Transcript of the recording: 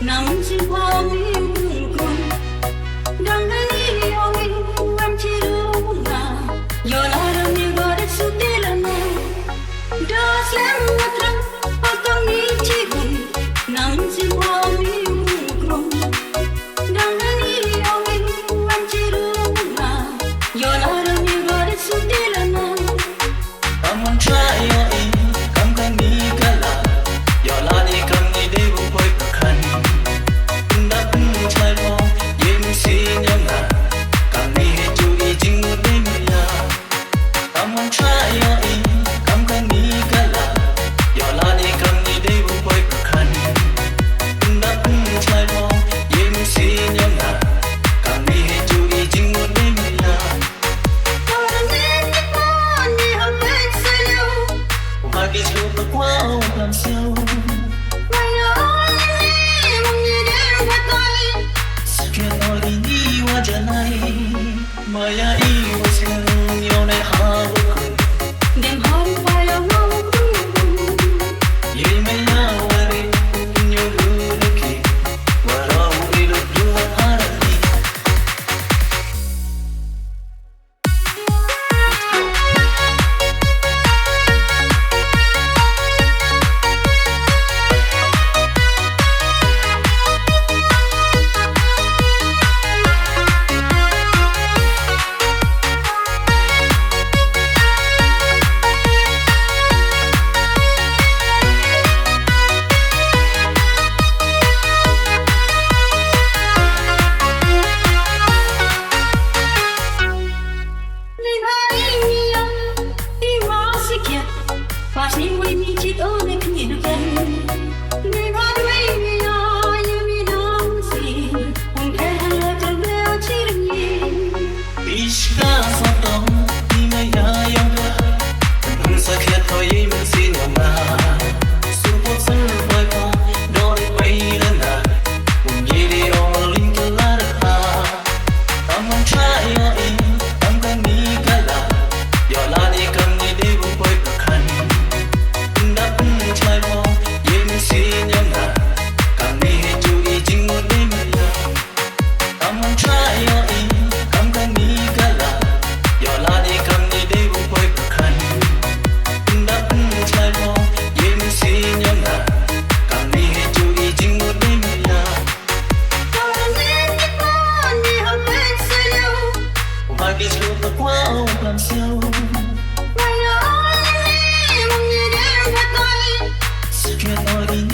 nằm trên hoa mi cùng đang nghĩ yêu em chỉ đúng là giờ là đâu như gọi để suốt đi lần này đã xem mặt trăng và tâm nghĩ chỉ buồn nằm trên hoa mi cùng đang nghĩ yêu em chỉ đúng là giờ là đâu như gọi để suốt đi lần này I'm on try your in, come can be kala. Your lani come ni de bu boy pakhan. Nda chai lo, yem si nyanga. Come ni he chu I jing mu de mi ya. I'm on try your in, come can be kala. Your lani come ni de bu boy pakhan. Nda chai lo, yem si nyanga. Come ni he chu I jing mu de mi ya. Hãy subscribe cho kênh Ghiền Mì Gõ để không bỏ lỡ